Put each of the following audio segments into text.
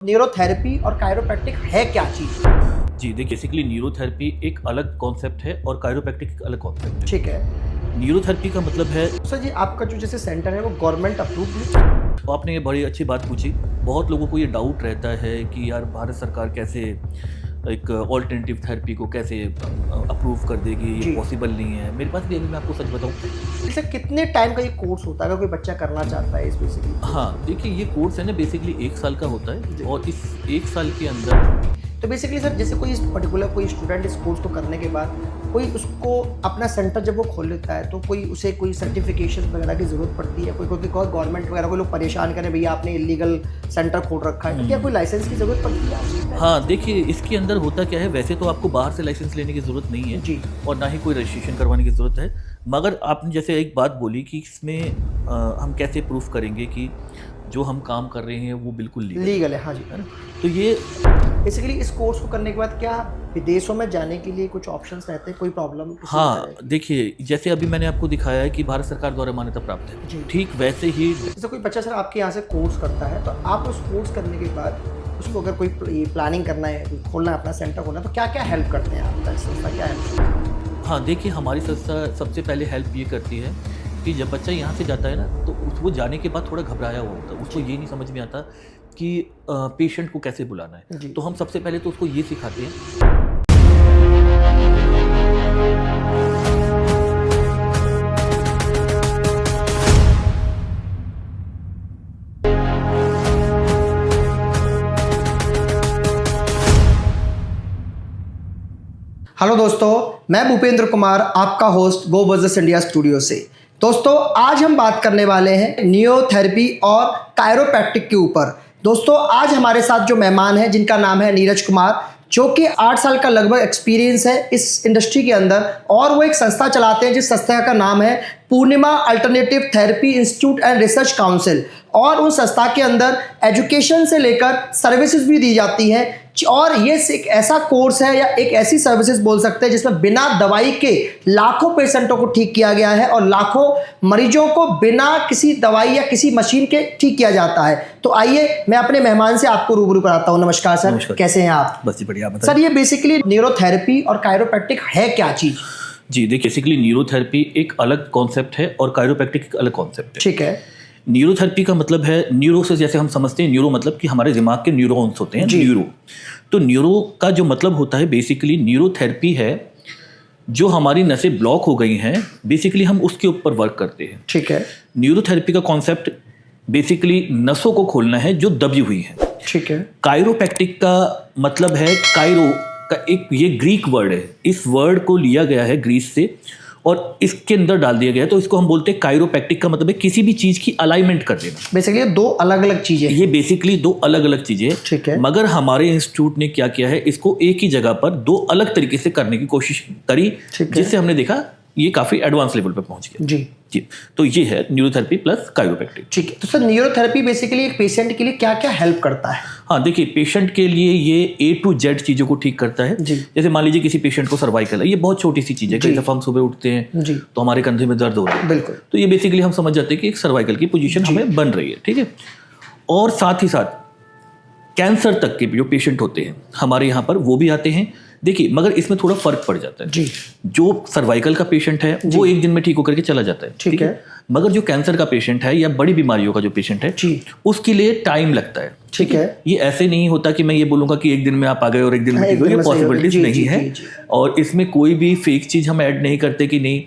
Neurotherapy और chiropractic है क्या चीज? जी देखिए, बेसिकली न्यूरोथेरेपी एक अलग कॉन्सेप्ट है और कायरोप्रैक्टिक एक अलग कॉन्सेप्ट है। ठीक है न्यूरोथेरेपी का मतलब है, सर जी, आपका जो जैसे सेंटर है वो गवर्नमेंट अप्रूव्ड है? तो आपने ये बड़ी अच्छी बात पूछी। बहुत लोगों को ये डाउट रहता है कि यार भारत सरकार कैसे एक ऑल्टरनेटिव थेरेपी को कैसे अप्रूव कर देगी, जी। ये पॉसिबल नहीं है। मेरे पास भी अभी मैं आपको सच बताऊं, जैसे कितने टाइम का ये कोर्स होता है अगर कोई बच्चा करना चाहता है इस बेसिकली? हाँ देखिए, ये कोर्स है ना बेसिकली 1 साल का होता जी। है और इस 1 साल के अंदर तो बेसिकली सर, जैसे कोई इस पर्टिकुलर कोई स्टूडेंट इस कोर्स को करने के बाद कोई उसको अपना सेंटर जब वो खोल लेता है तो कोई उसे कोई सर्टिफिकेशन वगैरह की ज़रूरत पड़ती है? कोई गवर्नमेंट वगैरह कोई लोग परेशान करें, भैया आपने इलीगल सेंटर खोल रखा है, तो क्या कोई लाइसेंस की ज़रूरत पड़ती है आपसे? हाँ देखिए, इसके अंदर होता क्या है, वैसे तो आपको बाहर से लाइसेंस लेने की ज़रूरत नहीं है जी। और ना ही कोई रजिस्ट्रेशन करवाने की ज़रूरत है। मगर आपने जैसे एक बात बोली कि इसमें हम कैसे प्रूफ करेंगे कि जो हम काम कर रहे हैं वो बिल्कुल लीगल है, हाँ जी। है ना। तो ये बेसिकली इस कोर्स को करने के बाद क्या विदेशों में जाने के लिए कुछ ऑप्शंस रहते हैं? कोई प्रॉब्लम? हाँ देखिए, जैसे अभी मैंने आपको दिखाया है कि भारत सरकार द्वारा मान्यता प्राप्त जी। है, ठीक वैसे ही जैसे कोई बच्चा सर आपके यहाँ से कोर्स करता है तो आप उस कोर्स करने के बाद उसको अगर कोई प्लानिंग करना है, खोलना है, अपना सेंटर खोलना है, तो क्या क्या हेल्प करते हैं आप? संस्था क्या हेल्प करती है? हाँ देखिए, हमारी संस्था सबसे पहले हेल्प ये करती है कि जब बच्चा यहाँ से जाता है ना, तो वो जाने के बाद थोड़ा घबराया हुआ होता है, उसको ये नहीं समझ में आता कि पेशेंट को कैसे बुलाना है। तो हम सबसे पहले तो उसको ये सिखाते हैं। हेलो दोस्तों, मैं भूपेंद्र कुमार, आपका होस्ट गो बिजनेस इंडिया स्टूडियो से। दोस्तों, आज हम बात करने वाले हैं न्यूरोथेरेपी और कायरोप्रैक्टिक के ऊपर। दोस्तों, आज हमारे साथ जो मेहमान हैं जिनका नाम है नीरज कुमार, जो कि 8 साल का लगभग एक्सपीरियंस है इस इंडस्ट्री के अंदर, और वो एक संस्था चलाते हैं जिस संस्था का नाम है Purnima alternative therapy institute and research council. और उस संस्था के अंदर एजुकेशन से लेकर सर्विसेज भी दी जाती हैं, और ये एक ऐसा कोर्स है या एक ऐसी सर्विसेज बोल सकते हैं जिसमें बिना दवाई के लाखों पेशेंटों को ठीक किया गया है और लाखों मरीजों को बिना किसी दवाई या किसी मशीन के ठीक किया जाता है। तो आइए मैं अपने मेहमान से आपको रूबरू कराता हूँ। नमस्कार सर। नमस्कार। कैसे हैं आप? बस जी बढ़िया, आप बताइए। सर, ये बेसिकली न्यूरोथेरेपी और कायरोप्रैक्टिक है क्या चीज? जी देखिए, बेसिकली न्यूरोथेरेपी एक अलग कॉन्सेप्ट है और कायरोप्रैक्टिक एक अलग कॉन्सेप्ट है। ठीक है। न्यूरोथेरेपी का मतलब है, न्यूरो से जैसे हम समझते हैं, न्यूरो मतलब कि हमारे दिमाग के न्यूरॉन्स होते हैं, न्यूरो। तो न्यूरो का जो मतलब होता है, बेसिकली न्यूरोथेरेपी है जो हमारी नसें ब्लॉक हो गई हैं, बेसिकली हम उसके ऊपर वर्क करते हैं। ठीक है। न्यूरोथेरेपी का कॉन्सेप्ट बेसिकली नसों को खोलना है जो दबी हुई हैं। ठीक है। कायरोप्रैक्टिक का मतलब है, कायरो का एक ये ग्रीक वर्ड है, इस वर्ड को लिया गया है ग्रीस से और इसके अंदर डाल दिया गया है, तो इसको हम बोलते हैं कायरोप्रैक्टिक। का मतलब है किसी भी चीज की अलाइनमेंट कर देना। बेसिकली दो अलग अलग चीजें, ये बेसिकली दो अलग अलग चीजें। ठीक है। मगर हमारे इंस्टीट्यूट ने क्या किया है, इसको एक ही जगह पर दो अलग तरीके से करने की कोशिश करी, जिससे हमने देखा ये काफी एडवांस लेवल पर पहुंच गया। जी जी, तो ये है न्यूरोथेरेपी प्लस कायरोप्रैक्टिक। ठीक है। तो सर, न्यूरोथेरेपी बेसिकली एक पेशेंट के लिए क्या क्या हेल्प करता है? हाँ देखिए, पेशेंट के लिए ये A to Z चीज़ों को ठीक करता है। जी। जैसे मान लीजिए किसी पेशेंट को सर्वाइकल है, ये बहुत छोटी सी चीज़ है। कई दफ़ा हम सुबह उठते हैं जी। तो हमारे कंधे में दर्द हो रहा है, बिल्कुल। तो ये बेसिकली हम समझ जाते हैं कि एक सर्वाइकल की पोजीशन हमें बन रही है। ठीक है। और साथ ही साथ कैंसर तक के जो पेशेंट होते हैं हमारे यहाँ पर, वो भी आते हैं। देखिए, मगर इसमें थोड़ा फर्क पड़ जाता है। जी। जो सर्वाइकल का पेशेंट है वो एक दिन में ठीक होकर के चला जाता है। ठीक है। मगर जो कैंसर का पेशेंट है या बड़ी बीमारियों का जो पेशेंट है, जी, उसके लिए टाइम लगता है। ठीक है। ये ऐसे नहीं होता कि मैं ये बोलूंगा कि एक दिन में आप आ गए और एक दिन में हाँ, ठीक हो, एक दिन ये में सही हो गई। पॉसिबिलिटीज जी, नहीं जी, है। जी, जी। और इसमें कोई भी फेक चीज हम ऐड नहीं करते कि नहीं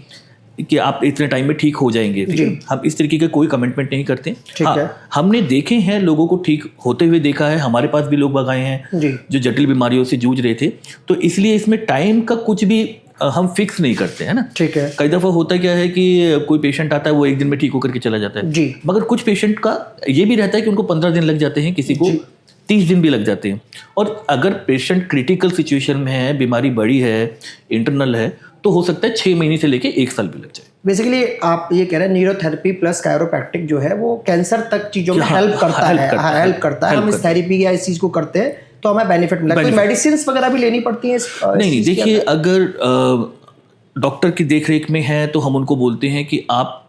कि आप इतने टाइम में ठीक हो जाएंगे। ठीक है? हम इस तरीके के कोई कमिटमेंट नहीं करते। ठीक है। हमने देखे हैं लोगों को ठीक होते हुए देखा है, हमारे पास भी लोग आए हैं जी। जो जटिल बीमारियों से जूझ रहे थे। तो इसलिए इसमें टाइम का कुछ भी हम फिक्स नहीं करते हैं ना। ठीक है। कई दफ़ा होता क्या है कि कोई पेशेंट आता है, वो एक दिन में ठीक होकर के चला जाता है। जी। मगर कुछ पेशेंट का ये भी रहता है कि उनको 15 दिन लग जाते हैं, किसी को 30 दिन भी लग जाते हैं। और अगर पेशेंट क्रिटिकल सिचुएशन में है, बीमारी बड़ी है, इंटरनल है, तो हो सकता है 6 महीने से लेके 1 साल भी लग जाए। बेसिकली आप ये कह रहे हैं न्यूरोथेरेपी प्लस कायरोप्रैक्टिक जो है वो कैंसर तक चीजों में हेल्प करता है। हेल्प करता है। हम इस थेरेपी या इस चीज को करते हैं तो हमें बेनिफिट मिला। कोई मेडिसिन वगैरह भी लेनी पड़ती है? नहीं, देखिए, अगर डॉक्टर की देखरेख में है तो हम उनको बोलते हैं कि आप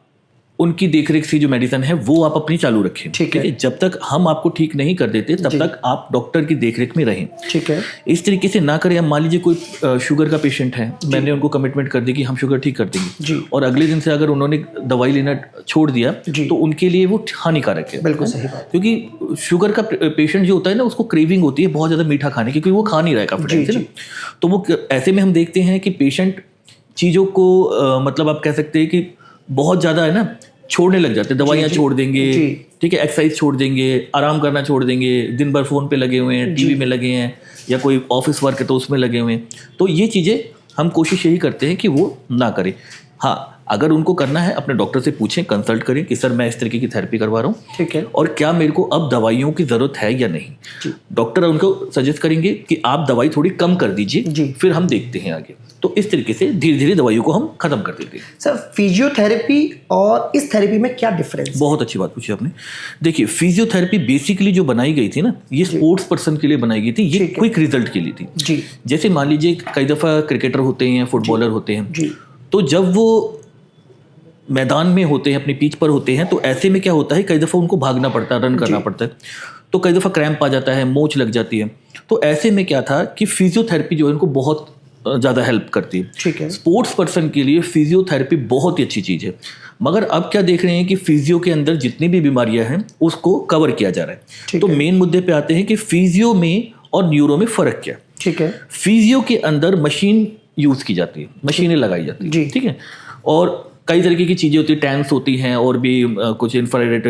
उनकी देखरेख से जो मेडिसिन है वो आप अपनी चालू रखें। ठीक है। जब तक हम आपको ठीक नहीं कर देते तब तक आप डॉक्टर की देखरेख में रहें। ठीक है। इस तरीके से ना करें। अब मान लीजिए कोई शुगर का पेशेंट है, मैंने उनको कमिटमेंट कर दी कि हम शुगर ठीक कर देंगे जी। और अगले दिन से अगर उन्होंने दवाई लेना छोड़ दिया तो उनके लिए वो हानिकारक है। बिल्कुल सही बात। क्योंकि शुगर का पेशेंट जो होता है ना, उसको क्रेविंग होती है बहुत ज़्यादा मीठा खाने की, क्योंकि वो खा नहीं रहा है काफी टाइम से ना। तो वो ऐसे में हम देखते हैं कि पेशेंट चीज़ों को मतलब आप कह सकते हैं कि बहुत ज़्यादा है ना छोड़ने लग जाते हैं। दवाइयाँ छोड़ देंगे, ठीक है, एक्सरसाइज छोड़ देंगे, आराम करना छोड़ देंगे, दिन भर फ़ोन पे लगे हुए हैं, टीवी में लगे हैं, या कोई ऑफिस वर्क है तो उसमें लगे हुए हैं। तो ये चीज़ें हम कोशिश यही करते हैं कि वो ना करें। हाँ, अगर उनको करना है अपने डॉक्टर से पूछें, कंसल्ट करें कि सर मैं इस तरीके की थेरेपी करवा रहा हूँ, ठीक है, और क्या मेरे को अब दवाइयों की ज़रूरत है या नहीं। डॉक्टर उनको सजेस्ट करेंगे कि आप दवाई थोड़ी कम कर दीजिए, फिर हम देखते हैं आगे। तो इस तरीके से धीरे धीरे दवाइयों को हम खत्म कर देते हैं। सर, फिजियोथेरेपी और इस थेरेपी में क्या डिफरेंस? बहुत अच्छी बात पूछी आपने। देखिए, फिजियोथेरेपी बेसिकली जो बनाई गई थी ना, ये स्पोर्ट्स पर्सन के लिए बनाई गई थी, ये क्विक रिजल्ट के लिए थी जी। जैसे मान लीजिए कई दफ़ा क्रिकेटर होते हैं, फुटबॉलर होते हैं जी। तो जब वो मैदान में होते हैं, अपनी पिच पर होते हैं, तो ऐसे में क्या होता है, कई दफ़ा उनको भागना पड़ता है, रन करना पड़ता है, तो कई दफ़ा क्रैम्प आ जाता है, मोच लग जाती है। तो ऐसे में क्या था कि फिजियोथेरेपी जो है उनको बहुत ज़्यादा हेल्प करती है। ठीक है। स्पोर्ट्स पर्सन के लिए फिजियोथेरेपी बहुत ही अच्छी चीज़ है। मगर अब क्या देख रहे हैं कि फिजियो के अंदर जितनी भी बीमारियां हैं उसको कवर किया जा रहा है। तो मेन मुद्दे पे आते हैं कि फिजियो में और न्यूरो में फ़र्क क्या है। ठीक है। फिजियो के अंदर मशीन यूज़ की जाती है, मशीनें लगाई जाती है, ठीक है, और कई तरीके की चीज़ें होती है, टैंक्स होती हैं और भी कुछ इंफ्रारेड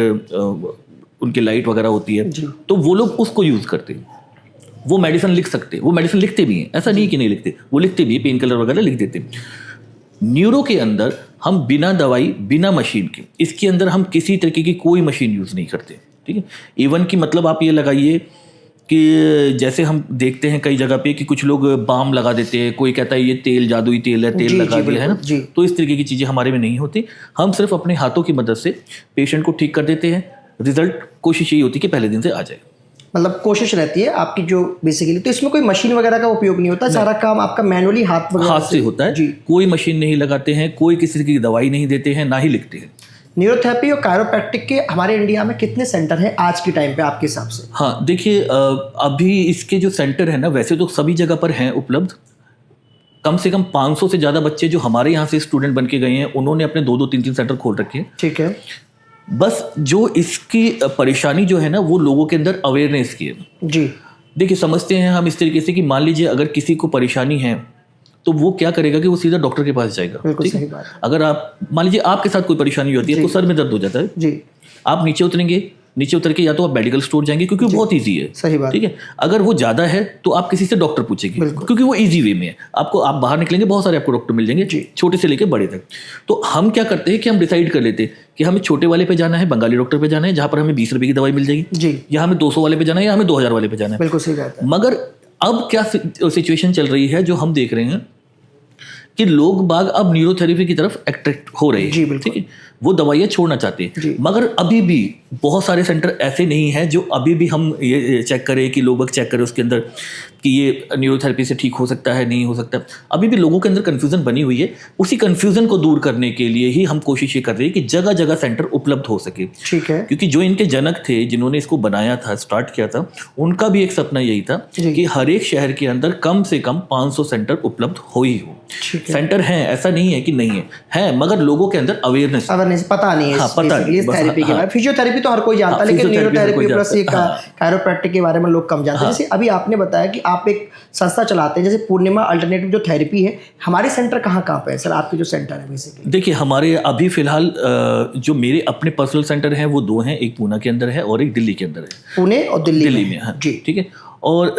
उनकी लाइट वगैरह होती है, तो वो लोग उसको यूज़ करते हैं। वो मेडिसिन लिख सकते हैं, वो मेडिसिन लिखते भी हैं, ऐसा नहीं कि नहीं लिखते, वो लिखते भी हैं, पेन किलर वगैरह लिख देते हैं। न्यूरो के अंदर हम बिना दवाई, बिना मशीन के, इसके अंदर हम किसी तरीके की कोई मशीन यूज़ नहीं करते, ठीक है। इवन की मतलब आप ये लगाइए कि जैसे हम देखते हैं कई जगह पे कि कुछ लोग बाम लगा देते हैं, कोई कहता है ये तेल जादुई तेल है, तेल लगा दिया है ना, तो इस तरीके की चीज़ें हमारे में नहीं होती। हम सिर्फ अपने हाथों की मदद से पेशेंट को ठीक कर देते हैं। रिजल्ट कोशिश यही होती है कि पहले दिन से आ जाए, मतलब कोशिश रहती है आपकी जो बेसिकली। तो इसमें कोई मशीन वगैरह का उपयोग नहीं होता, सारा काम आपका मैनुअली हाथ से होता है। कोई मशीन नहीं लगाते हैं, कोई किसी की दवाई नहीं देते हैं, ना ही लिखते हैं। न्यूरोथेरेपी और कायरोप्रैक्टिक के हमारे इंडिया में कितने सेंटर हैं आज के टाइम पे आपके हिसाब से? हाँ, देखिए, अभी इसके जो सेंटर है ना, वैसे तो सभी जगह पर हैं उपलब्ध। कम से कम 500 से ज़्यादा बच्चे जो हमारे यहाँ से स्टूडेंट बन के गए हैं, उन्होंने अपने 2-2, 3-3 सेंटर खोल रखे हैं। ठीक है। बस जो इसकी परेशानी जो है ना, वो लोगों के अंदर अवेयरनेस की है जी। देखिए, समझते हैं हम इस तरीके से कि मान लीजिए अगर किसी को परेशानी है तो वो क्या करेगा कि वो सीधा डॉक्टर के पास जाएगा। बिल्कुल सही बात। अगर आप मान लीजिए आपके साथ कोई परेशानी होती है, तो सर में दर्द हो जाता है जी, आप नीचे उतरेंगे, नीचे उतर के या तो आप मेडिकल स्टोर जाएंगे क्योंकि वो बहुत इजी है, सही बात, ठीक है। अगर वो ज़्यादा है तो आप किसी से डॉक्टर पूछेंगे क्योंकि वो इजी वे में है। आपको आप बाहर निकलेंगे, बहुत सारे आपको डॉक्टर मिल जाएंगे, छोटे से लेकर बड़े तक। तो हम क्या करते हैं कि हम डिसाइड कर लेते हैं कि हमें छोटे वाले पे जाना है, बंगाली डॉक्टर पे जाना है, जहाँ पर हमें 20 रुपये की दवाई मिल जाएगी जी, या हमें 200 वाले पे जाना है, या हमें 2000 वाले पे जाना है। बिल्कुल सही बात है। मगर अब क्या सिचुएशन चल रही है जो हम देख रहे हैं कि लोग बाग अब न्यूरोथेरेपी की तरफ अट्रैक्ट हो रहे हैं, ठीक है, वो दवाइयाँ छोड़ना चाहते हैं। मगर अभी भी बहुत सारे सेंटर ऐसे नहीं हैं जो अभी भी हम ये चेक करें कि लोग चेक करें उसके अंदर कि ये न्यूरोथेरेपी से ठीक हो सकता है, नहीं हो सकता। अभी भी लोगों के अंदर कन्फ्यूज़न बनी हुई है। उसी कन्फ्यूज़न को दूर करने के लिए ही हम कोशिश ये कर रहे हैं कि जगह जगह सेंटर उपलब्ध हो सके, ठीक है। क्योंकि जो इनके जनक थे, जिन्होंने इसको बनाया था, स्टार्ट किया था, उनका भी एक सपना यही था कि हर एक शहर के अंदर कम से कम 500 सेंटर उपलब्ध हो ही हो। सेंटर हैं, ऐसा नहीं है कि नहीं है, मगर लोगों के अंदर अवेयरनेस पता नहीं है। हाँ, पता नहीं इस थेरेपी के बारे में। फिजियोथेरेपी तो हर कोई जानता है, लेकिन न्यूरोथेरेपी प्लस ये कायरोप्रैक्टिक के बारे में लोग कम जानते हैं। जैसे अभी आपने बताया कि आप एक संस्था चलाते हैं, जैसे पूर्णिमा अल्टरनेटिव जो थेरेपी है, हमारे सेंटर कहाँ पे है सर, आपके जो सेंटर है बेसिकली? देखिए, हमारे अभी फिलहाल जो मेरे अपने पर्सनल सेंटर हैं वो 2 हैं, एक पूना के अंदर है और एक दिल्ली के अंदर है। पुणे और दिल्ली में हाँ, ठीक है। और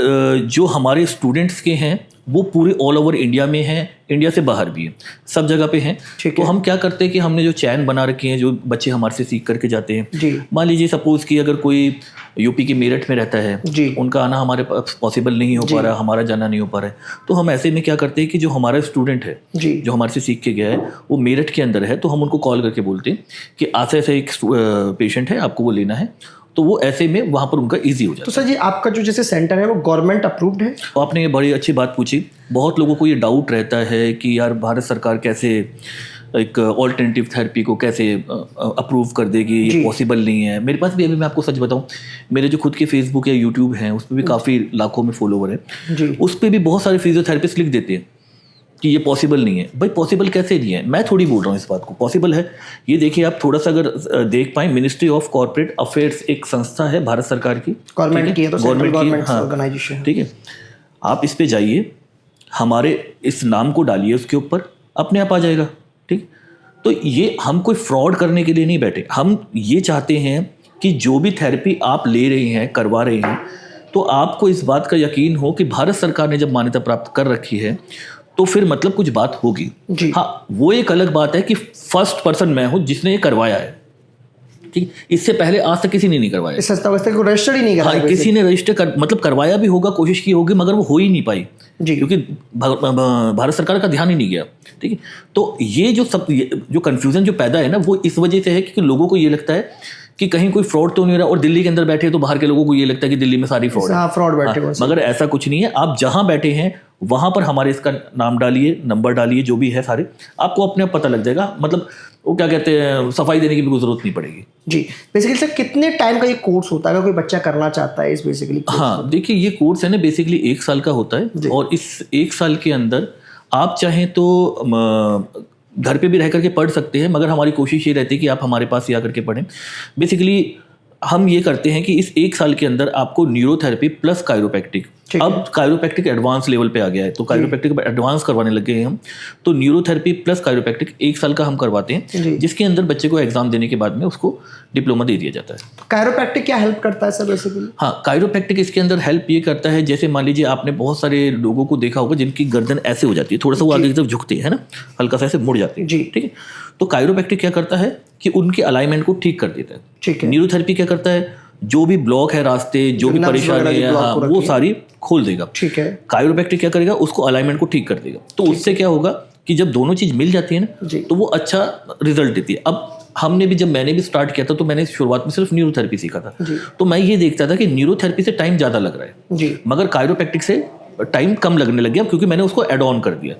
जो हमारे स्टूडेंट्स के हैं वो पूरे ऑल ओवर इंडिया में हैं, इंडिया से बाहर भी है, सब जगह पे हैं। तो हम क्या करते हैं कि हमने जो चैन बना रखे हैं, जो बच्चे हमारे से सीख करके जाते हैं, मान लीजिए सपोज कि अगर कोई यूपी के मेरठ में रहता है, उनका आना हमारे पास पॉसिबल नहीं हो पा रहा, हमारा जाना नहीं हो पा रहा है, तो हम ऐसे में क्या करते हैं कि जो हमारा स्टूडेंट है, जो हमारे से सीख के गया है, वो मेरठ के अंदर है, तो हम उनको कॉल करके बोलते हैं कि ऐसे एक पेशेंट है, आपको वो लेना है, तो वो ऐसे में वहाँ पर उनका इजी हो जाता है। तो सर जी, आपका जो जैसे सेंटर है वो गवर्नमेंट अप्रूव्ड है? तो आपने ये बड़ी अच्छी बात पूछी। बहुत लोगों को ये डाउट रहता है कि यार भारत सरकार कैसे एक ऑल्टरनेटिव थेरेपी को कैसे अप्रूव कर देगी, ये पॉसिबल नहीं है। मेरे पास भी, अभी मैं आपको सच बताऊं, मेरे जो खुद के फेसबुक या यूट्यूब हैं उस पर भी काफ़ी लाखों में फॉलोवर है, उस पर भी बहुत सारे फिजियोथेरेपिस्ट लिख देते हैं कि ये पॉसिबल नहीं है। भाई पॉसिबल कैसे नहीं है, मैं थोड़ी बोल रहा हूँ इस बात को, पॉसिबल है। ये देखिए आप थोड़ा सा अगर देख पाएँ, मिनिस्ट्री ऑफ कॉर्पोरेट अफेयर्स एक संस्था है भारत सरकार की, गवर्नमेंट की है, तो गवर्नमेंट ऑर्गेनाइजेशन, ठीक है। आप इस पे जाइए, हमारे इस नाम को डालिए उसके ऊपर, अपने आप आ जाएगा, ठीक। तो ये हम कोई फ्रॉड करने के लिए नहीं बैठे, हम ये चाहते हैं कि जो भी थेरेपी आप ले रहे हैं, करवा रहे हैं, तो आपको इस बात का यकीन हो कि भारत सरकार ने जब मान्यता प्राप्त कर रखी है तो फिर मतलब कुछ बात होगी। हाँ, वो एक अलग बात है कि फर्स्ट पर्सन मैं हूँ जिसने ये करवाया है, ठीक। इससे पहले आज तक किसी ने नहीं करवाया, इस संस्था को रजिस्टर ही नहीं कराया। हाँ, किसी ने रजिस्टर मतलब करवाया भी होगा, कोशिश की होगी, मगर वो हो ही नहीं पाई क्योंकि भारत सरकार का ध्यान ही नहीं गया, ठीक है। तो ये जो कन्फ्यूजन जो पैदा है ना, वो इस वजह से है कि लोगों को ये लगता है कि कहीं कोई फ्रॉड तो नहीं रहा, और दिल्ली के अंदर बैठे तो बाहर के लोगों को ये लगता है कि दिल्ली में सारी फ्रॉड है, फ्रॉड बैठे। मगर ऐसा कुछ नहीं है। आप जहां बैठे हैं वहां पर हमारे इसका नाम डालिए, नंबर डालिए, जो भी है सारे, आपको अपने आप पता लग जाएगा। मतलब वो क्या कहते हैं, सफाई देने की भी जरूरत नहीं पड़ेगी जी। बेसिकली सर कितने टाइम का ये कोर्स होता है अगर कोई बच्चा करना चाहता है इस बेसिकली? हाँ देखिए, ये कोर्स है ना बेसिकली 1 साल का होता है, और इस 1 साल के अंदर आप चाहें तो घर पे भी रह करके पढ़ सकते हैं, मगर हमारी कोशिश ये रहती है कि आप हमारे पास ही आकर के पढ़ें। बेसिकली हम ये करते हैं कि इस 1 साल के अंदर आपको न्यूरोथेरेपी प्लस कायरोप्रैक्टिक, अब कायरोप्रैक्टिक एडवांस लेवल पे आ गया है, तो कायरोप्रैक्टिक एडवांस करवाने लग गए हैं हम। तो न्यूरोथेरेपी प्लस कायरोप्रैक्टिक 1 साल का हम करवाते हैं, जिसके अंदर बच्चे को एग्जाम देने के बाद में उसको डिप्लोमा दे दिया जाता है। तो कायरोप्रैक्टिक क्या हेल्प करता है सर बेसिकली? हाँ, कायरोप्रैक्टिक इसके अंदर हेल्प ये करता है, जैसे मान लीजिए आपने बहुत सारे लोगों को देखा होगा जिनकी गर्दन ऐसे हो जाती है, थोड़ा सा वो आगे की तरफ झुकती है ना, हल्का सा ऐसे मुड़ जाती है, ठीक है। तो कायरोप्रैक्टिक क्या करता है कि उनके अलाइनमेंट को ठीक कर देता है, ठीक है। न्यूरोथेरेपी क्या करता है, जो भी ब्लॉक है रास्ते, जो भी परेशानी है, हाँ, वो सारी खोल देगा, ठीक है। कायरोप्रैक्टिक क्या करेगा, उसको अलाइनमेंट को ठीक कर देगा। तो उससे क्या होगा कि जब दोनों चीज मिल जाती है ना, तो वो अच्छा रिजल्ट देती है। अब हमने भी, जब मैंने भी स्टार्ट किया था, तो मैंने शुरुआत में सिर्फ न्यूरोथेरेपी सीखा था, तो मैं ये देखता था कि न्यूरोथेरेपी से टाइम ज्यादा लग रहा है, मगर कायरोप्रैक्टिक से टाइम कम लगने लग गया, क्योंकि मैंने उसको एड ऑन कर दिया।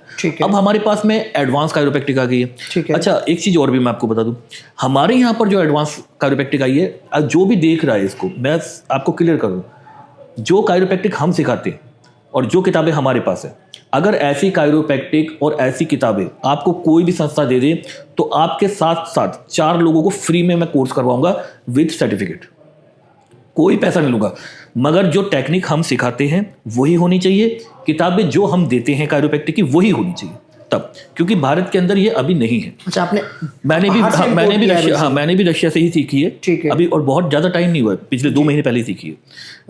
अब हमारे पास में एडवांस कायरोप्रैक्टिक आ गई है। अच्छा, एक चीज और भी मैं आपको बता दूं, हमारे यहाँ पर जो एडवांस कायरोप्रैक्टिक आई है, जो भी देख रहा है इसको मैं आपको क्लियर कर दूं, जो कायरोप्रैक्टिक हम सिखाते हैं और जो किताबें हमारे पास है, अगर ऐसी कायरोप्रैक्टिक और ऐसी किताबें आपको कोई भी संस्था दे दे, तो आपके साथ साथ 4 लोगों को फ्री में मैं कोर्स करवाऊंगा विद सर्टिफिकेट, कोई पैसा नहीं लूंगा। मगर जो टेक्निक हम सिखाते हैं वही होनी चाहिए, किताबें जो हम देते हैं कायरोप्रैक्टिक की वही होनी चाहिए, तब, क्योंकि भारत के अंदर ये अभी नहीं है। अच्छा, मैंने भी रशिया से ही सीखी है अभी, और बहुत ज्यादा टाइम नहीं हुआ है, पिछले 2 महीने पहले ही सीखी है।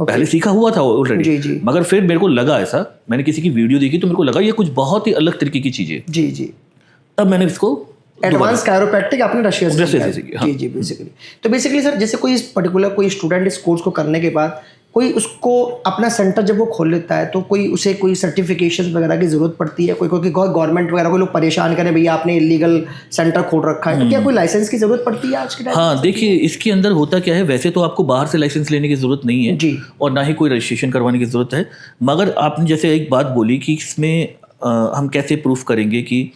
पहले सीखा हुआ था ऑलरेडी, मगर फिर मेरे को लगा ऐसा, मैंने किसी की वीडियो देखी तो मेरे को लगा ये कुछ बहुत ही अलग तरीके की चीज है, जी, तब मैंने इसको एडवांस कायरोप्रैक्टिक आपने रशिया से सीखी। हाँ। जी बेसिकली। तो बेसिकली सर, जैसे कोई पर्टिकुलर कोई स्टूडेंट इस कोर्स को करने के बाद कोई उसको अपना सेंटर जब वो खोल लेता है, तो कोई उसे कोई सर्टिफिकेशन वगैरह की जरूरत पड़ती है? कोई गवर्नमेंट वगैरह कोई लोग परेशान करें, भैया आपने इलीगल सेंटर खोल रखा है, तो क्या कोई लाइसेंस की जरूरत पड़ती है आज के टाइम? हाँ देखिए, इसके अंदर होता क्या है, वैसे तो आपको बाहर से लाइसेंस लेने की जरूरत नहीं है जी, और ना ही कोई रजिस्ट्रेशन करवाने की जरूरत है, मगर आपने जैसे एक बात बोली कि इसमें हम कैसे प्रूफ करेंगे कि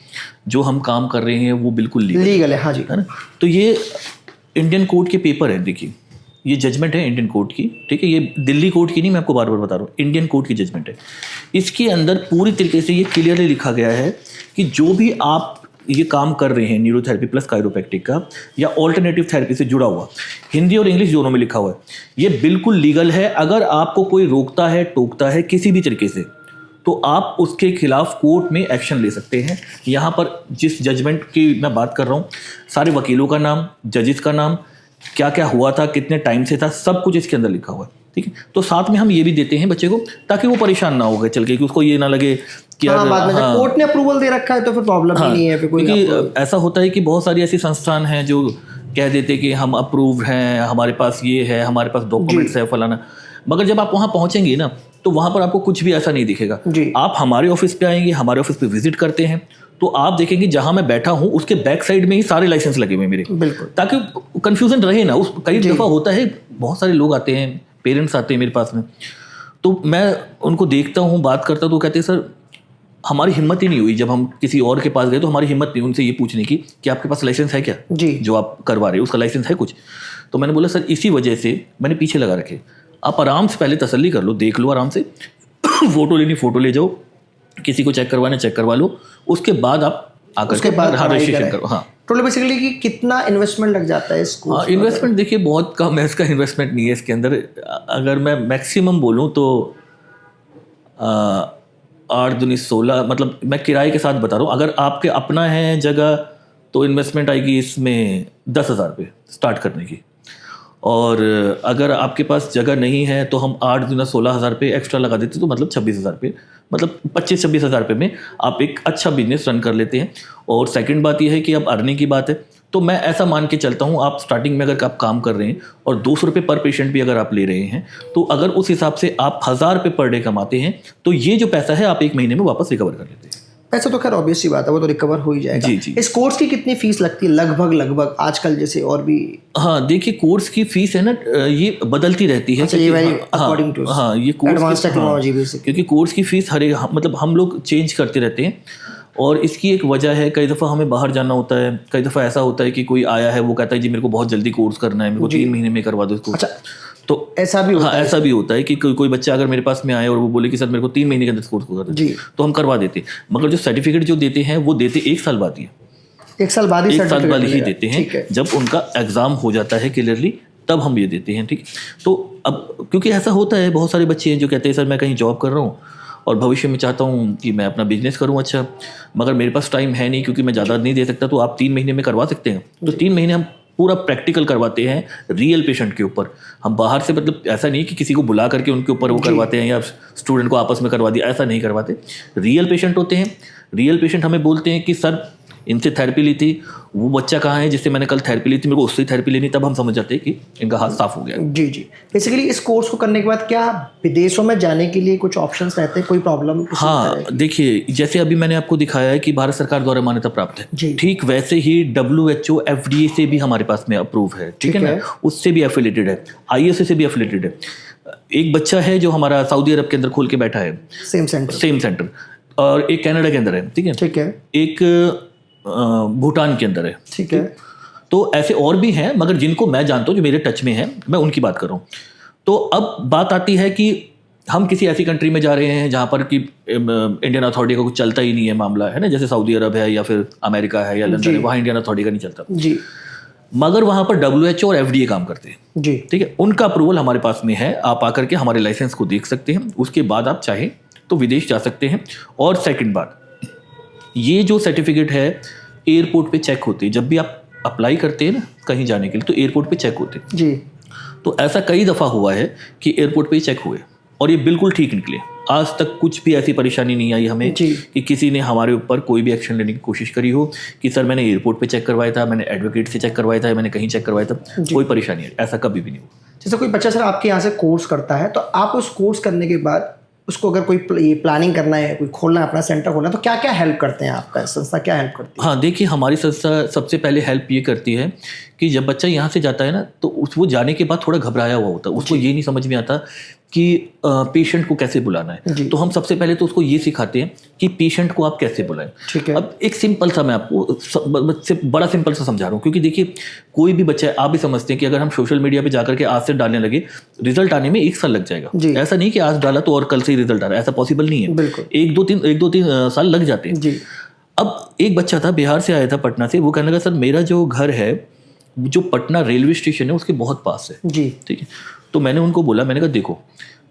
जो हम काम कर रहे हैं वो बिल्कुल लीगल है, हाँ जी, है ना। तो ये इंडियन कोर्ट के पेपर है, देखिए ये जजमेंट है इंडियन कोर्ट की, ठीक है। ये दिल्ली कोर्ट की नहीं, मैं आपको बार बार बता रहा हूँ, इंडियन कोर्ट की जजमेंट है। इसके अंदर पूरी तरीके से ये क्लियरली लिखा गया है कि जो भी आप ये काम कर रहे हैं न्यूरोथेरेपी प्लस कायरोप्रैक्टिक का, या ऑल्टरनेटिव थेरेपी से जुड़ा हुआ, हिंदी और इंग्लिश दोनों में लिखा हुआ है, ये बिल्कुल लीगल है। अगर आपको कोई रोकता है, टोकता है किसी भी तरीके से, तो आप उसके खिलाफ कोर्ट में एक्शन ले सकते हैं। यहाँ पर जिस जजमेंट की मैं बात कर रहा हूँ, सारे वकीलों का नाम, जजेस का नाम, क्या क्या हुआ था, कितने टाइम से था, सब कुछ इसके अंदर लिखा हुआ है, ठीक है। तो साथ में हम ये भी देते हैं बच्चे को, ताकि वो परेशान ना हो गए चल के, कि उसको ये ना लगे कि कोर्ट ने अप्रूवल दे रखा है तो फिर प्रॉब्लम ही नहीं है। क्योंकि ऐसा होता है कि बहुत सारी ऐसी संस्थान हैं जो कह देते कि हम अप्रूव हैं, हमारे पास ये है, हमारे पास डॉक्यूमेंट्स है, फलाना, मगर जब आप वहाँ पहुँचेंगे ना, तो वहाँ पर आपको कुछ भी ऐसा नहीं दिखेगा। आप हमारे ऑफिस पे आएंगे, हमारे ऑफिस पे विजिट करते हैं, तो आप देखेंगे जहां मैं बैठा हूं उसके बैक साइड में ही सारे लाइसेंस लगे हुए मेरे, बिल्कुल, ताकि कंफ्यूजन रहे ना। उस कई दफा होता है, बहुत सारे लोग आते हैं, पेरेंट्स आते हैं मेरे पास में, तो मैं उनको देखता हूं, बात करता हूं, तो कहते हैं सर हमारी हिम्मत ही नहीं हुई। जब हम किसी और के पास गए तो हमारी हिम्मत नहीं उनसे ये पूछने की कि आपके पास लाइसेंस है क्या, जी, जो आप करवा रहे हो उसका लाइसेंस है कुछ। तो मैंने बोला सर इसी वजह से मैंने पीछे लगा रखे, आप आराम से पहले तसल्ली कर लो, देख लो आराम से फोटो लेनी फोटो ले जाओ, किसी को चेक करवाना चेक करवा लो, उसके बाद आप आकर उसके बाद रजिस्ट्रेशन करो। हाँ, टोटल बेसिकली कि कितना इन्वेस्टमेंट लग जाता है इसको? इन्वेस्टमेंट देखिए बहुत कम है, इसका इन्वेस्टमेंट नहीं है इसके अंदर। अगर मैं मैक्सिमम बोलूँ तो 8 दूनी 16, मतलब मैं किराए के साथ बता रहा हूँ। अगर आपके अपना है जगह तो इन्वेस्टमेंट आएगी इसमें 10,000 रुपये स्टार्ट करने की, और अगर आपके पास जगह नहीं है तो हम 8 दूना 16,000 रुपये एक्स्ट्रा लगा देते, तो मतलब 26,000 रुपये, मतलब 25-26,000 रुपये में आप एक अच्छा बिजनेस रन कर लेते हैं। और सेकंड बात यह है कि अब अर्निंग की बात है, तो मैं ऐसा मान के चलता हूँ आप स्टार्टिंग में अगर आप काम कर रहे हैं और 200 रुपये पर पेशेंट भी अगर आप ले रहे हैं, तो अगर उस हिसाब से आप 1,000 रुपये पर डे कमाते हैं तो ये जो पैसा है आप 1 महीने में वापस रिकवर कर लेते हैं। पैसा तो खैर ऑब्वियस सी बात है, वो तो रिकवर हो ही जाएगा। जी जी। इस कोर्स की कितनी फीस लगती है लगभग आजकल जैसे और भी? हाँ देखिए, कोर्स की फीस है ना, ये बदलती रहती है। अच्छा, ये वेरी अकॉर्डिंग टू हाँ ये कोर्स एडवांस टेक्नोलॉजी बेसिक, क्योंकि कोर्स की फीस मतलब हम लोग चेंज करते रहते हैं, और इसकी एक वजह है, कई दफ़ा हमें बाहर जाना होता है, कई दफ़ा ऐसा होता है कि कोई आया है वो कहता है जी मेरे को बहुत जल्दी कोर्स करना है, मेरे को 3 महीने में करवा दो इसको। अच्छा, तो ऐसा भी होता हाँ, ऐसा भी होता है कि कोई बच्चा अगर मेरे पास में आए और वो बोले कि सर मेरे को 3 महीने के अंदर कोर्स करना जी, है, तो हम करवा देते। मगर जो सर्टिफिकेट जो देते हैं वो देते 1 साल बाद ही, 1 साल बाद ही 1 साल बाद ही मिलेगा। देते ठीक है। हैं, जब उनका एग्जाम हो जाता है क्लियरली तब हम ये देते हैं। ठीक, तो अब क्योंकि ऐसा होता है, बहुत सारे बच्चे हैं जो कहते हैं सर मैं कहीं जॉब कर रहा हूँ और भविष्य में चाहता हूँ कि मैं अपना बिजनेस करूँ, अच्छा मगर मेरे पास टाइम है नहीं क्योंकि मैं ज़्यादा नहीं दे सकता, तो आप 3 महीने में करवा सकते हैं। तो 3 महीने हम पूरा प्रैक्टिकल करवाते हैं रियल पेशेंट के ऊपर। हम बाहर से, मतलब ऐसा नहीं कि किसी को बुला करके उनके ऊपर वो करवाते हैं या स्टूडेंट को आपस में करवा दिया, ऐसा नहीं करवाते। रियल पेशेंट होते हैं, रियल पेशेंट हमें बोलते हैं कि सर इनसे थेरेपी ली थी, वो बच्चा कहाँ है जिससे मैंने कल थेरेपी ली थी, मेरे को उससे थेरेपी लेनी, तब हम समझ जाते हैं कि इनका हाथ साफ हो गया। जी जी। बेसिकली इस कोर्स को करने के बाद क्या विदेशों में जाने के लिए कुछ ऑप्शंस रहते हैं, कोई प्रॉब्लम? हाँ देखिए, जैसे अभी मैंने आपको दिखाया है कि भारत सरकार द्वारा मान्यता प्राप्त जी। है, ठीक वैसे ही WHO FDA से भी हमारे पास में अप्रूव है, ठीक है ना, उससे भी एफिलेटेड है, ISA से भी एफिलेटेड है। एक बच्चा है जो हमारा सऊदी अरब के अंदर खोल के बैठा है, सेम सेंटर, और एक कनाडा के अंदर है, ठीक है, एक भूटान के अंदर है, ठीक है। तो ऐसे और भी हैं, मगर जिनको मैं जानता हूँ जो मेरे टच में हैं, मैं उनकी बात कर रहा हूँ। तो अब बात आती है कि हम किसी ऐसी कंट्री में जा रहे हैं जहाँ पर कि इंडियन अथॉरिटी का कुछ चलता ही नहीं है मामला, है ना, जैसे सऊदी अरब है या फिर अमेरिका है या लंदन है, वहाँ इंडियन अथॉरिटी का नहीं चलता जी, मगर वहाँ पर WHO और FDA काम करते हैं जी, ठीक है, उनका अप्रूवल हमारे पास में है। आप आकर के हमारे लाइसेंस को देख सकते हैं, उसके बाद आप चाहें तो विदेश जा सकते हैं। और सेकंड बात, ये जो सर्टिफिकेट है एयरपोर्ट पे चेक होते हैं, जब भी आप अप्लाई करते हैं ना कहीं जाने के लिए, तो एयरपोर्ट पे चेक होते हैं जी। तो ऐसा कई दफ़ा हुआ है कि एयरपोर्ट पे ही चेक हुए और ये बिल्कुल ठीक निकले। आज तक कुछ भी ऐसी परेशानी नहीं आई हमें कि किसी ने हमारे ऊपर कोई भी एक्शन लेने की कोशिश करी हो कि सर मैंने एयरपोर्ट पे चेक करवाया था, मैंने एडवोकेट से चेक करवाया था, मैंने कहीं चेक करवाया था, कोई परेशानी है, ऐसा कभी भी नहीं हुआ। जैसे कोई बच्चा सर आपके यहाँ से कोर्स करता है, तो आप उस कोर्स करने के बाद उसको अगर कोई प्लानिंग करना है, कोई खोलना है, अपना सेंटर खोलना है, तो क्या क्या हेल्प करते हैं, आपका संस्था क्या हेल्प करती है? हाँ देखिए, हमारी संस्था सबसे पहले हेल्प ये करती है कि जब बच्चा यहाँ से जाता है ना, तो वो जाने के बाद थोड़ा घबराया हुआ होता है, उसको ये नहीं समझ में आता कि पेशेंट को कैसे बुलाना है। तो हम सबसे पहले तो उसको ये सिखाते हैं कि पेशेंट को आप कैसे बुलाएं। ठीक है। अब एक सिंपल सा मैं आपको बड़ा सिंपल सा समझा रहा हूँ, क्योंकि देखिए कोई भी बच्चा है, आप भी समझते हैं कि अगर हम सोशल मीडिया पे जाकर के आज से डालने लगे, रिजल्ट आने में 1 साल लग जाएगा। ऐसा नहीं कि आज डाला तो और कल से ही रिजल्ट आ रहा है, ऐसा पॉसिबल नहीं है। बिल्कुल। एक दो तीन साल लग जाते हैं। अब एक बच्चा था, बिहार से आया था, पटना से, वो कहने लगा सर मेरा जो घर है जो पटना रेलवे स्टेशन है उसके बहुत पास है जी, ठीक है। तो मैंने उनको बोला, मैंने कहा देखो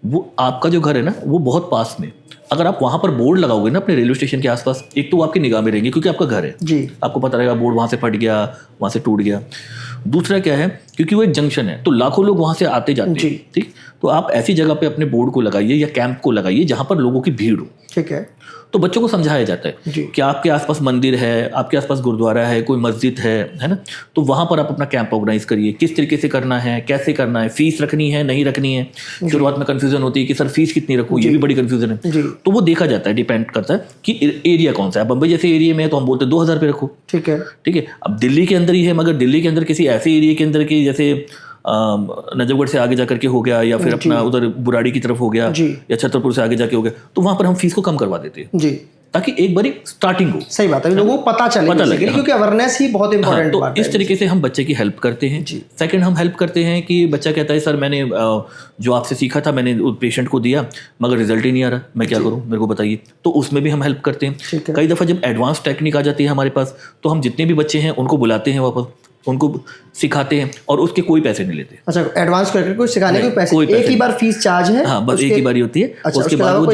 वो आपका जो घर है ना वो बहुत पास में, अगर आप वहाँ पर बोर्ड लगाओगे ना अपने रेलवे स्टेशन के आसपास, एक तो वो आपकी निगाह में रहेंगे क्योंकि आपका घर है जी, आपको पता रहेगा बोर्ड वहाँ से फट गया, वहाँ से टूट गया। दूसरा क्या है, क्योंकि वो एक जंक्शन है तो लाखों लोग वहाँ से आते जाते हैं, ठीक। तो आप ऐसी जगह पे अपने बोर्ड को लगाइए या कैंप को लगाइए जहाँ पर लोगों की भीड़ हो, ठीक है। तो बच्चों को समझाया जाता है कि आपके आसपास मंदिर है, आपके आसपास गुरुद्वारा है, कोई मस्जिद है ना, तो वहाँ पर आप अपना कैंप ऑर्गेनाइज करिए, किस तरीके से करना है, कैसे करना है, फीस रखनी है नहीं रखनी है। शुरुआत में कंफ्यूजन होती है कि सर फीस कितनी रखूँ, ये भी बड़ी कंफ्यूजन है। तो वो देखा जाता है, डिपेंड करता है कि एरिया कौन सा है। बम्बई जैसे एरिया में है तो हम बोलते हैं 2,000 रुपये रखो, ठीक है, ठीक है। अब दिल्ली के अंदर ही है, मगर दिल्ली के अंदर किसी ऐसे एरिया के अंदर की जैसे नजफगढ़ से आगे जाकर के हो गया, या फिर अपना उधर बुराड़ी की तरफ हो गया, या छतरपुर से आगे जाके हो गया, तो वहाँ पर हम फीस को कम करवा देते हैं जी। ताकि एक बारी स्टार्टिंग हो। सही बात है, लोगों को पता चले लगे, क्योंकि अवेयरनेस ही बहुत इंपॉर्टेंट तो बात है। इस तरीके से हम बच्चे की हेल्प करते हैं। सेकंड, हम हेल्प करते हैं कि बच्चा कहता है सर मैंने जो आपसे सीखा था मैंने पेशेंट को दिया मगर रिजल्ट ही नहीं आ रहा, मैं क्या करूं, मेरे को बताइए। तो उसमें भी हम हेल्प करते हैं। कई दफ़ा जब एडवांस टेक्निक आ जाती है हमारे पास तो हम जितने भी बच्चे हैं उनको बुलाते हैं वापस, उनको सिखाते हैं और उसके कोई पैसे नहीं लेते। अच्छा, एडवांस करके कोई सिखाने के पैसे एक ही बार फीस चार्ज है? हाँ, बस एक ही बारी होती है। अच्छा, उसके बाद वो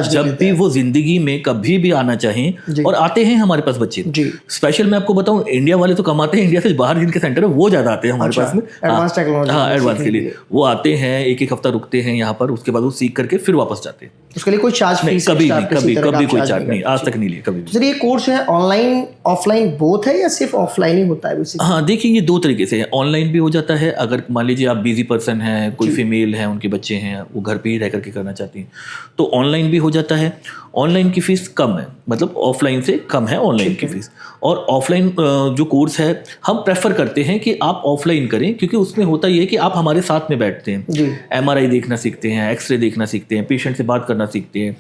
जब भी है। वो जिंदगी में कभी भी आना चाहें और आते हैं हमारे पास बच्चे। स्पेशल मैं आपको बताऊं, इंडिया वाले तो कम आते हैं, इंडिया से बाहर जिनके सेंटर है वो ज्यादा आते हैं हमारे पास में एडवांस टेक्नोलॉजी। हाँ, एडवांस के लिए वो आते हैं, एक एक हफ्ता रुकते हैं यहाँ पर, उसके बाद वो सीख करके फिर वापस जाते हैं। उसके लिए कोई चार्ज नहीं, कभी कोई चार्ज नहीं, आज तक नहीं लिया कभी। सर ये कोर्स है ऑनलाइन ऑफलाइन बोथ है या सिर्फ ऑफलाइन ही होता है? हाँ देखिए, ये दो तरीके से है, ऑनलाइन भी हो जाता है। अगर मान लीजिए आप बिजी पर्सन हैं, कोई फीमेल है, उनके बच्चे हैं, वो घर पे ही रह करके करना चाहती हैं तो ऑनलाइन भी हो जाता है। ऑनलाइन की फीस कम है, मतलब ऑफलाइन से कम है ऑनलाइन की फीस। और ऑफलाइन जो कोर्स है हम प्रेफर करते हैं कि आप ऑफलाइन करें, क्योंकि उसमें होता ये है कि आप हमारे साथ में बैठते हैं, MRI देखना सीखते हैं, एक्सरे देखना सीखते हैं, पेशेंट से बात करना सीखते हैं।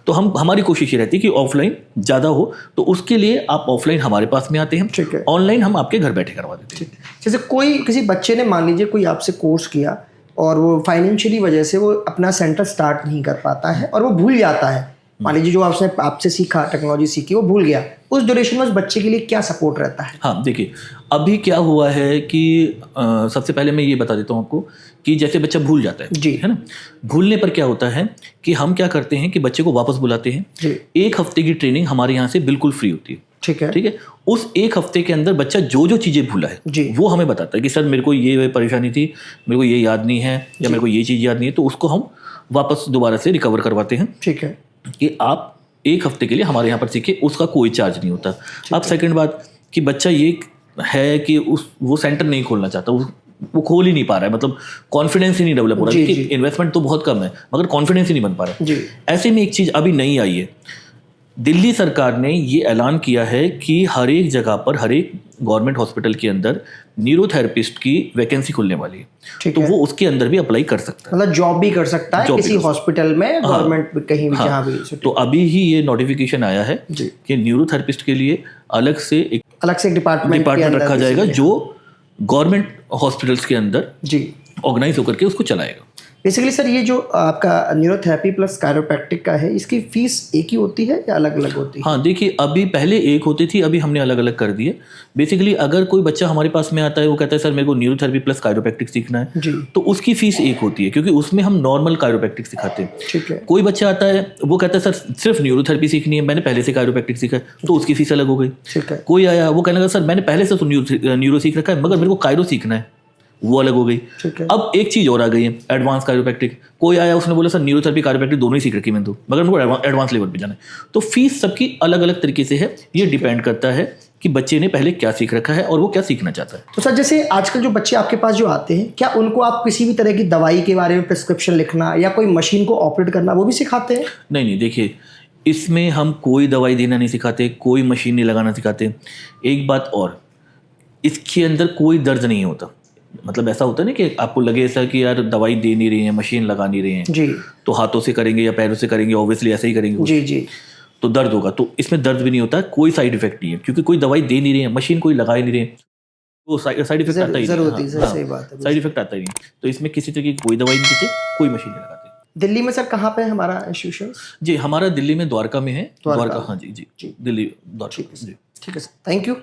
तो हमारी कोशिश ये रहती है कि ऑफलाइन ज़्यादा हो, तो उसके लिए आप ऑफलाइन हमारे पास में आते हैं, ऑनलाइन हम आपके घर बैठे करवा देते हैं। जैसे किसी बच्चे ने मान लीजिए कोई आपसे कोर्स किया और वो फाइनेंशियली वजह से वो अपना सेंटर स्टार्ट नहीं कर पाता है और वो भूल जाता है, मान लीजिए जो आपसे सीखा, टेक्नोलॉजी सीखी, वो भूल गया, उस ड्यूरेशन में उस बच्चे के लिए क्या सपोर्ट रहता है? हाँ देखिए, अभी क्या हुआ है कि सबसे पहले मैं ये बता देता हूँ आपको कि जैसे बच्चा भूल जाता है ना, भूलने पर क्या होता है कि हम क्या करते हैं कि बच्चे को वापस बुलाते हैं। एक हफ्ते की ट्रेनिंग हमारे यहाँ से बिल्कुल फ्री होती है। ठीक है, उस एक हफ्ते के अंदर बच्चा जो जो चीज़ें भूला है वो हमें बताता है कि सर मेरे को ये परेशानी थी, मेरे को ये याद नहीं है, या मेरे को ये चीज़ याद नहीं है, तो उसको हम वापस दोबारा से रिकवर करवाते हैं। ठीक है, कि आप एक हफ्ते के लिए हमारे यहाँ पर सीखे, उसका कोई चार्ज नहीं होता। अब सेकंड बात कि बच्चा ये है कि वो सेंटर नहीं खोलना चाहता, वो खोल ही नहीं पा रहा है, मतलब कॉन्फिडेंस ही नहीं डेवलप हो रहा है, इन्वेस्टमेंट तो बहुत कम है मगर कॉन्फिडेंस ही नहीं बन पा रहा है। ऐसे में एक चीज़ अभी नई आई है, दिल्ली सरकार ने ये ऐलान किया है कि हर एक जगह पर, हर एक गवर्नमेंट हॉस्पिटल के अंदर न्यूरोथेरेपिस्ट की वैकेंसी खुलने वाली है, तो वो उसके अंदर भी अप्लाई कर सकता है, मतलब जॉब भी कर सकता है किसी हॉस्पिटल में, गवर्नमेंट कहीं भी, जहाँ भी। तो अभी ही ये नोटिफिकेशन आया है कि न्यूरोथेरेपिस्ट के लिए अलग से एक डिपार्टमेंट रखा जाएगा जो गवर्नमेंट हॉस्पिटल्स के अंदर ऑर्गेनाइज होकर के उसको चलाएगा। बेसिकली सर ये जो आपका न्यूरोथेरेपी प्लस कायरोप्रैक्टिक का है, इसकी फीस एक ही होती है या अलग अलग होती है? हाँ देखिए, अभी पहले एक होती थी, अभी हमने अलग अलग कर दिए। बेसिकली अगर कोई बच्चा हमारे पास में आता है, वो कहता है सर मेरे को न्यूरोथेरेपी प्लस कायरोप्रैक्टिक सीखना है, तो उसकी फीस एक होती है, क्योंकि उसमें हम नॉर्मल कायरोप्रैक्टिक सिखाते हैं। ठीक है, कोई बच्चा आता है वो कहता है सर सिर्फ न्यूरोथेरेपी सीखनी है, मैंने पहले से कायरोप्रैक्टिक सीखा है, तो उसकी फीस अलग हो गई। ठीक है, कोई आया वो कहने लगा सर मैंने पहले से न्यूरो सीख रखा है मगर मेरे को कायरो सीखना है, वो अलग हो गई। अब एक चीज़ और आ गई है, एडवांस कायरोप्रैक्टिक। कोई आया उसने बोला सर न्यूरोथेरेपी कायरोप्रैक्टिक दोनों ही सीख रखी मैंने, तो मगर मेरे को एडवांस लेवल पे जाना है। तो फीस सबकी अलग अलग तरीके से है, ये डिपेंड करता है कि बच्चे ने पहले क्या सीख रखा है और वो क्या सीखना चाहता है। तो सर जैसे आजकल जो बच्चे आपके पास जो आते हैं, क्या उनको आप किसी भी तरह की दवाई के बारे में प्रिस्क्रिप्शन लिखना या कोई मशीन को ऑपरेट करना वो भी सिखाते हैं? नहीं, देखिए इसमें हम कोई दवाई देना नहीं सिखाते, कोई मशीन नहीं लगाना सिखाते। एक बात और, इसके अंदर कोई दर्द नहीं होता। मतलब ऐसा होता है ना कि आपको लगे ऐसा कि यार दवाई दे नहीं रही है, मशीन लगा नहीं रहे हैं, तो हाथों से करेंगे या पैरों से करेंगे, ऑब्वियसली ऐसे ही करेंगे, तो दर्द होगा। तो इसमें दर्द भी नहीं होता, कोई साइड इफेक्ट नहीं है, क्योंकि कोई दवाई दे नहीं रही है, मशीन कोई लगा ही नहीं रहे, तो साइड इफेक्ट आता ही नहीं। साइड इफेक्ट आता ही नहीं, तो इसमें किसी तरह की कोई दवाई नहीं देते, कोई मशीन नहीं लगाते। दिल्ली में सर कहाँ पे है हमारा इंस्टीट्यूशन? जी हमारा दिल्ली में द्वारका में है। द्वारका, हाँ जी, दिल्ली द्वारका। ठीक है सर, थैंक यू।